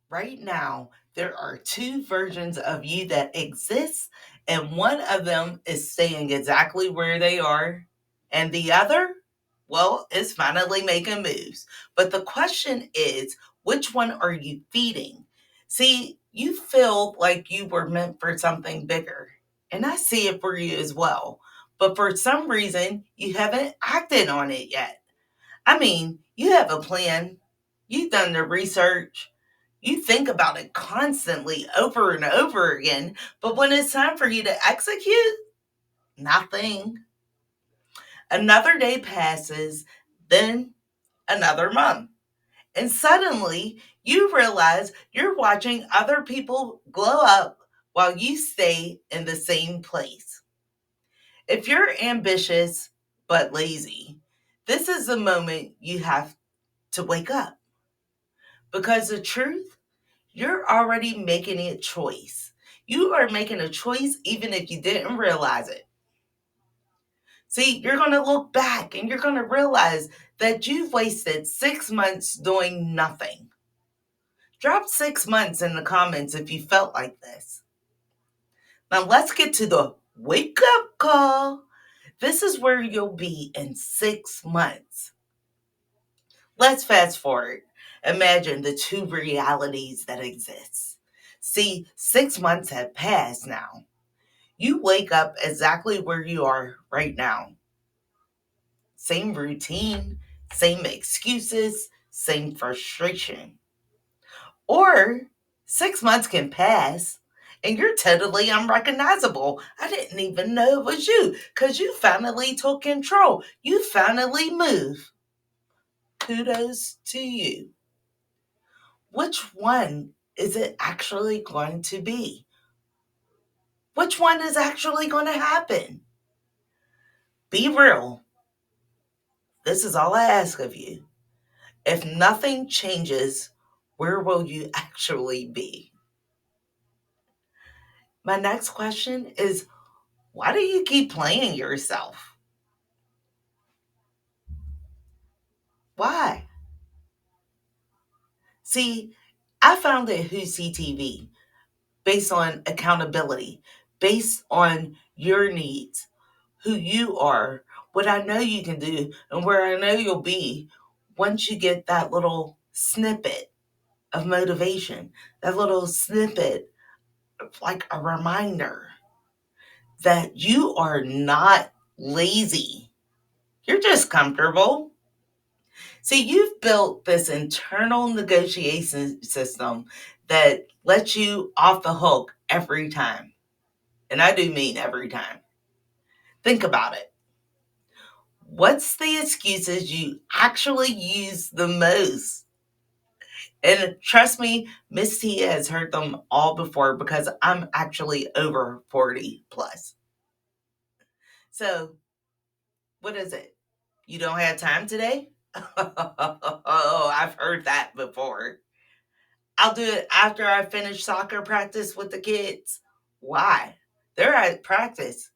Right now, there are two versions of you that exist, and one of them is staying exactly where they are, and the other, well, is finally making moves. But the question is, which one are you feeding? See, you feel like you were meant for something bigger, and I see it for you as well. But for some reason, you haven't acted on it yet. I mean, you have a plan, you've done the research, you think about it constantly over and over again, but when it's time for you to execute, nothing. Another day passes, then another month. And suddenly you realize you're watching other people glow up while you stay in the same place. If you're ambitious but lazy, this is the moment you have to wake up. Because the truth, you're already making a choice. You are making a choice even if you didn't realize it. See, you're going to look back and you're going to realize that you've wasted 6 months doing nothing. Drop 6 months in the comments if you felt like this. Now, let's get to the wake up call. This is where you'll be in 6 months. Let's fast forward. Imagine the two realities that exist. See, 6 months have passed now. You wake up exactly where you are right now. Same routine, same excuses, same frustration. Or 6 months can pass and you're totally unrecognizable. I didn't even know it was you because you finally took control. You finally moved. Kudos to you. Which one is it actually going to be? Which one is actually going to happen? Be real. This is all I ask of you. If nothing changes, where will you actually be? My next question is, why do you keep playing yourself? Why? See, I founded WhoseTeaTV based on accountability, based on your needs, who you are, what I know you can do, and where I know you'll be once you get that little snippet of motivation, that little snippet of like a reminder that you are not lazy. You're just comfortable. See, you've built this internal negotiation system that lets you off the hook every time. And I do mean every time. Think about it. What's the excuses you actually use the most? And trust me, Miss T has heard them all before because I'm actually over 40 plus. So, what is it? You don't have time today? Oh, I've heard that before. I'll do it after I finish soccer practice with the kids. Why? They're at practice.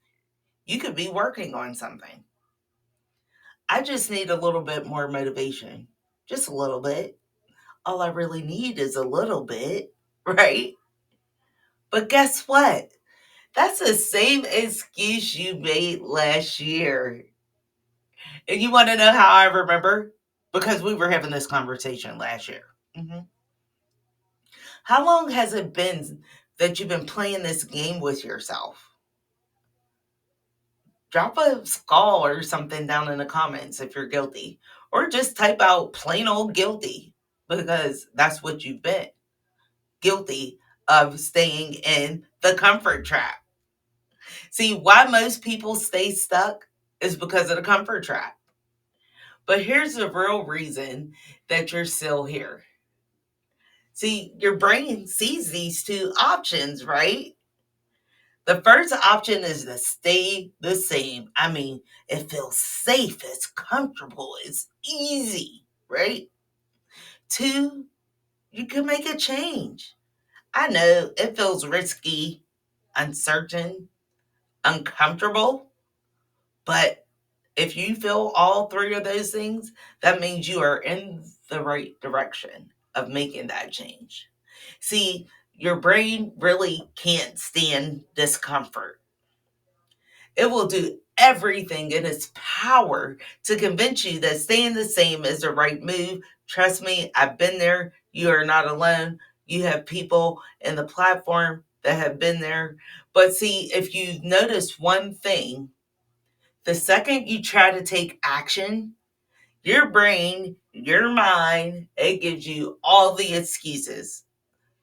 You could be working on something. I just need a little bit more motivation. Just a little bit. All I really need is a little bit, right? But guess what? That's the same excuse you made last year. And you want to know how I remember? Because we were having this conversation last year. Mhm. How long has it been that you've been playing this game with yourself? Drop a skull or something down in the comments if you're guilty. Or just type out plain old guilty because that's what you've been. Guilty of staying in the comfort trap. See, why most people stay stuck is because of the comfort trap. But here's the real reason that you're still here. See, your brain sees these two options, right? The first option is to stay the same. I mean, it feels safe, it's comfortable, it's easy, right? Two, you can make a change. I know it feels risky, uncertain, uncomfortable, but if you feel all three of those things, that means you are in the right direction of making that change. See, your brain really can't stand discomfort. It will do everything in its power to convince you that staying the same is the right move. Trust me, I've been there. You are not alone. You have people in the platform that have been there. But see, if you notice one thing, the second you try to take action, your brain, your mind, it gives you all the excuses.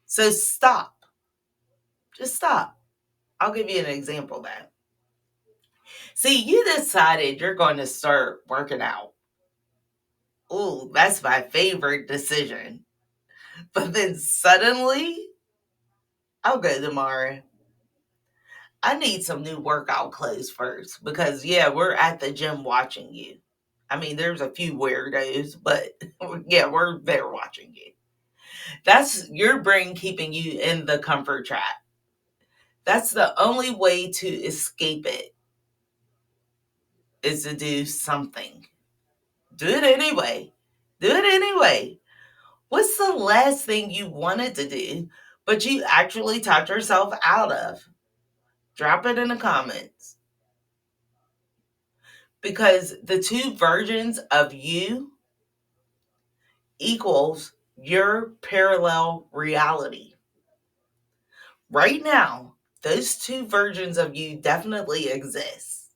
So stop. Just stop. I'll give you an example of that. See, you decided you're going to start working out. Ooh, that's my favorite decision. But then suddenly, I'll go tomorrow. I need some new workout clothes first because, yeah, we're at the gym watching you. I mean, there's a few weirdos, but yeah, we're there watching you. That's your brain keeping you in the comfort trap. That's the only way to escape it is to do something. Do it anyway. Do it anyway. What's the last thing you wanted to do, but you actually talked yourself out of? Drop it in the comments. Because the two versions of you equals your parallel reality. Right now, those two versions of you definitely exist.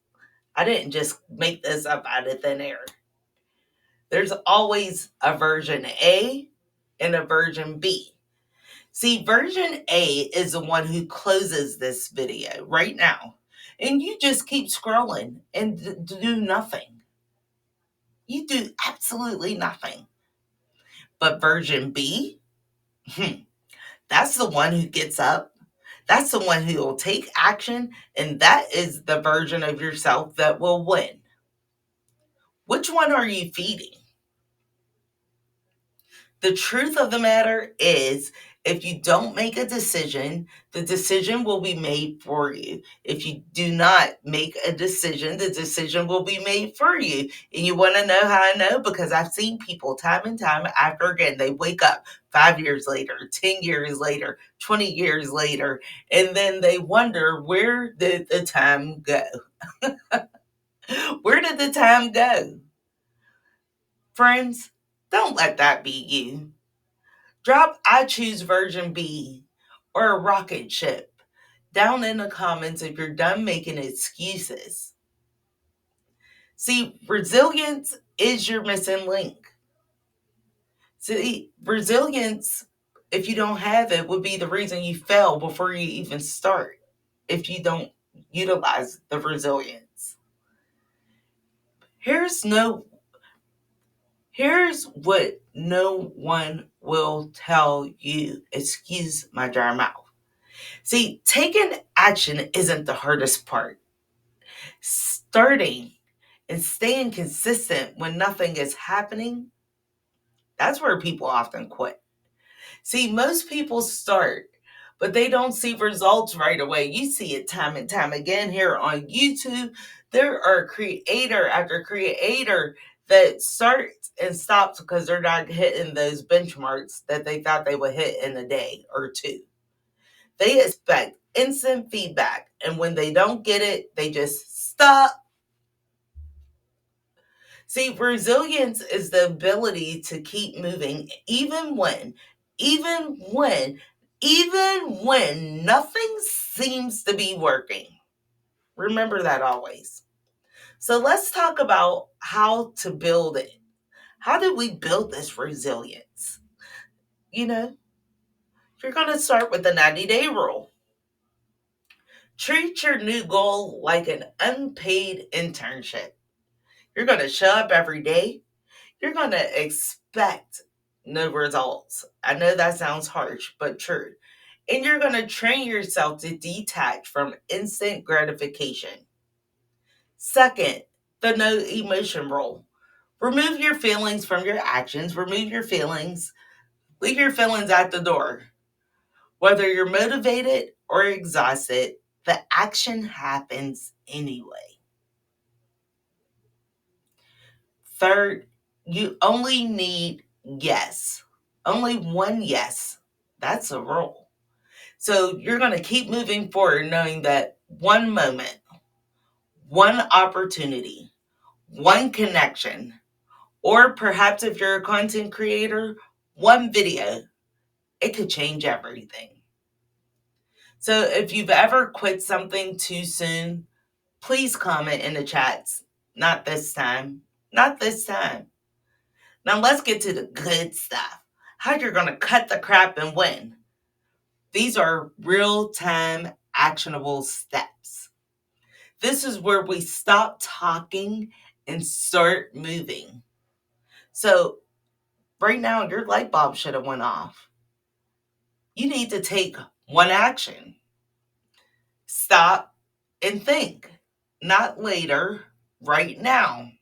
I didn't just make this up out of thin air. There's always a version A and a version B. See, version A is the one who closes this video right now. And you just keep scrolling and do nothing. You do absolutely nothing. But version B, that's the one who gets up. That's the one who will take action. And that is the version of yourself that will win. Which one are you feeding? The truth of the matter is, if you don't make a decision, the decision will be made for you. If you do not make a decision, the decision will be made for you. And you want to know how I know? Because I've seen people time and time after again, they wake up 5 years later, 10 years later, 20 years later, and then they wonder, where did the time go? Where did the time go? Friends, don't let that be you. Drop I choose version B or a rocket ship down in the comments if you're done making excuses. See, resilience is your missing link. See, resilience, if you don't have it, would be the reason you fail before you even start if you don't utilize the resilience. Here's what no one will tell you. Excuse my dry mouth. See, taking action isn't the hardest part. Starting and staying consistent when nothing is happening, that's where people often quit. See, most people start, but they don't see results right away. You see it time and time again here on YouTube. There are creator after creator that starts and stops because they're not hitting those benchmarks that they thought they would hit in a day or two. They expect instant feedback, and when they don't get it, they just stop. See, resilience is the ability to keep moving even when, even when nothing seems to be working. Remember that always. So let's talk about how to build it. How did we build this resilience? You know, you're going to start with the 90-day rule. Treat your new goal like an unpaid internship. You're going to show up every day. You're going to expect no results. I know that sounds harsh, but true. And you're going to train yourself to detach from instant gratification. Second, the no emotion rule. Remove your feelings from your actions. Remove your feelings. Leave your feelings at the door. Whether you're motivated or exhausted, the action happens anyway. Third, you only need yes. Only one yes. That's a rule. So you're going to keep moving forward knowing that one moment, one opportunity, one connection, or perhaps if you're a content creator, one video, it could change everything. So if you've ever quit something too soon, please comment in the chats. Not this time. Not this time. Now let's get to the good stuff. How you're going to cut the crap and win. These are real-time actionable steps. This is where we stop talking and start moving. So right now your light bulb should have went off. You need to take one action. Stop and think. Not later, right now.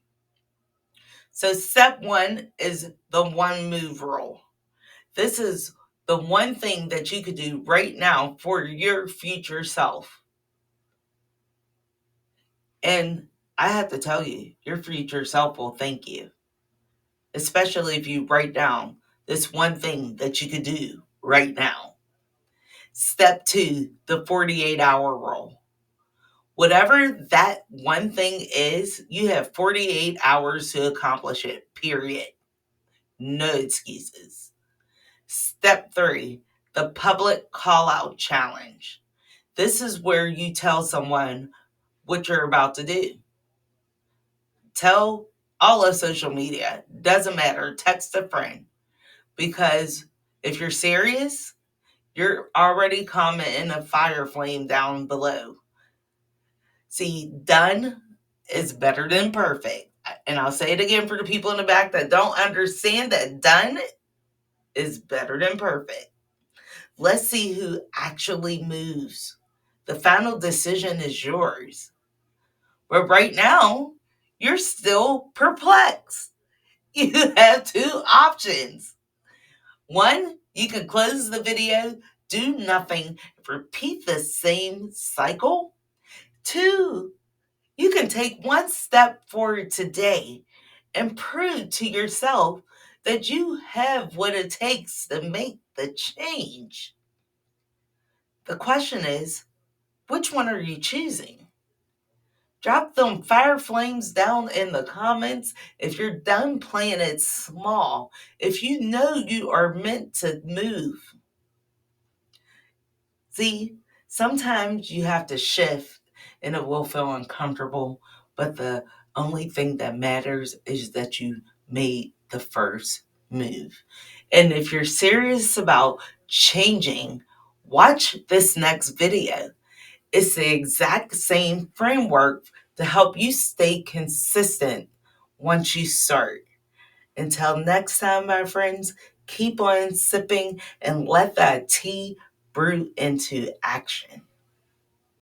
So step one is the one move rule. This is the one thing that you could do right now for your future self. And I have to tell you, your future self will thank you, especially if you write down this one thing that you could do right now. Step two, the 48-hour rule. Whatever that one thing is, you have 48 hours to accomplish it, period. No excuses. Step three, the public call out challenge. This is where you tell someone what you're about to do. Tell all of social media, doesn't matter, text a friend. Because if you're serious, you're already commenting a fire flame down below. See, done is better than perfect. And I'll say it again for the people in the back that don't understand that done is better than perfect. Let's see who actually moves. The final decision is yours. But right now, you're still perplexed. You have two options. One, you can close the video, do nothing, repeat the same cycle. Two, you can take one step forward today and prove to yourself that you have what it takes to make the change. The question is, which one are you choosing? Drop them fire flames down in the comments if you're done playing it small. If you know you are meant to move. See, sometimes you have to shift and it will feel uncomfortable, but the only thing that matters is that you made the first move. And if you're serious about changing, watch this next video. It's the exact same framework to help you stay consistent once you start. Until next time, my friends, keep on sipping and let that tea brew into action.